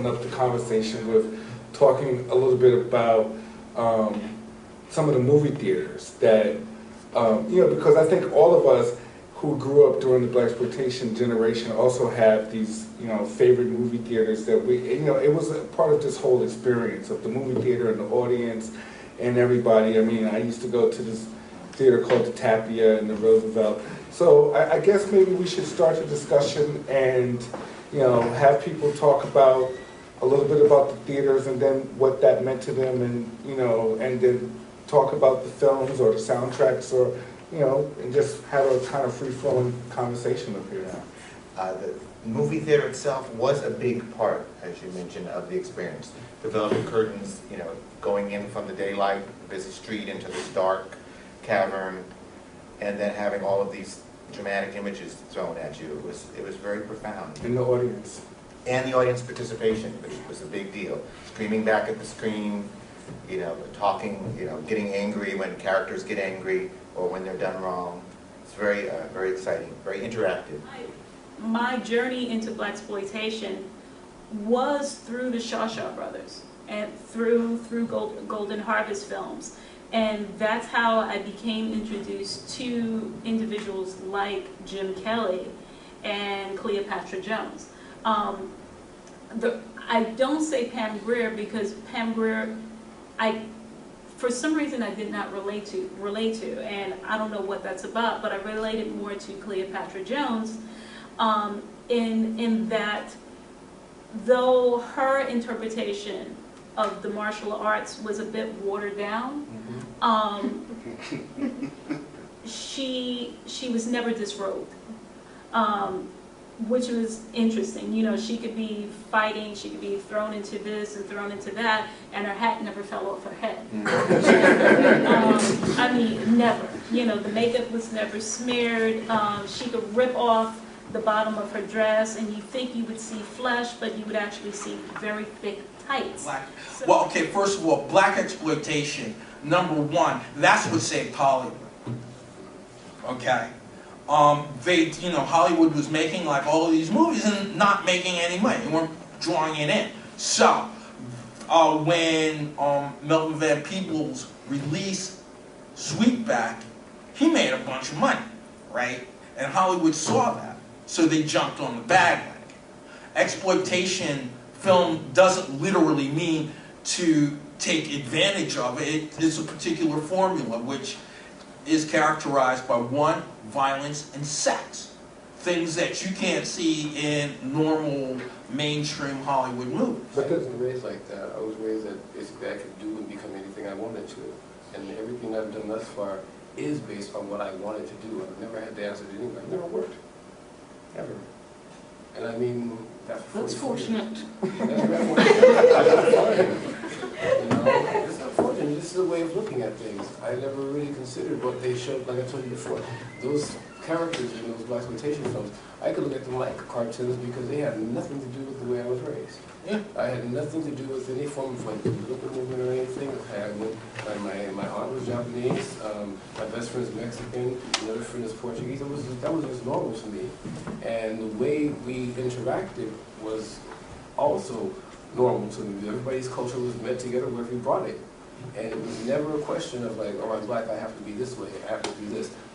open up the conversation with talking a little bit about some of the movie theaters that, because I think all of us who grew up during the Blaxploitation generation also have these, favorite movie theaters that it was a part of this whole experience of the movie theater and the audience and everybody. I mean, I used to go to this theater called the Tapia in the Roosevelt. So I guess maybe we should start the discussion and, have people talk about a little bit about the theaters and then what that meant to them, and and then talk about the films or the soundtracks, or and just have a kind of free-flowing conversation up here. The movie theater itself was a big part, as you mentioned, of the experience. The velvet curtains, going in from the daylight, busy street, into this dark cavern, and then having all of these dramatic images thrown at you. It was very profound. And the audience. And the audience participation, which was a big deal. Screaming back at the screen, talking, getting angry when characters get angry or when they're done wrong. It's very, very exciting, very interactive. My journey into Blaxploitation was through the Shaw Brothers and through Golden Harvest films. And that's how I became introduced to individuals like Jim Kelly and Cleopatra Jones. I don't say Pam Grier because Pam Grier, for some reason I did not relate to, and I don't know what that's about, but I related more to Cleopatra Jones, in that though her interpretation of the martial arts was a bit watered down, she was never disrobed, which was interesting. She could be fighting, she could be thrown into this and thrown into that, and her hat never fell off her head. I mean, never. The makeup was never smeared. She could rip off the bottom of her dress, and you think you would see flesh, but you would actually see very thick tights. Well, okay, first of all, black exploitation, number one, that's what saved Hollywood. Okay? Hollywood was making like all of these movies and not making any money. They weren't drawing it in. So, when Melvin Van Peebles released Sweetback, he made a bunch of money, right? And Hollywood saw that, so they jumped on the bandwagon. Exploitation film doesn't literally mean to take advantage of it. It's a particular formula which is characterized by one, violence, and sex. Things that you can't see in normal mainstream Hollywood movies. But I wasn't raised like that. I was raised that basically I could do and become anything I wanted to. And everything I've done thus far is based on what I wanted to do. I've never had to answer to anyone. I've never worked. Ever. And I mean, that's fortunate. That's unfortunate. This is a way of looking at things. I never really considered what they showed, like I told you before. Those characters in those Blaxploitation films, I could look at them like cartoons because they had nothing to do with the way I was raised. Yeah. I had nothing to do with any form of like political movement or anything. My aunt was Japanese, my best friend's Mexican, another friend is Portuguese. That was just normal to me. And the way we interacted was also normal to me. Everybody's culture was met together wherever we brought it. And it was never a question of like, oh, I'm black, I have to be this way, I have to be this.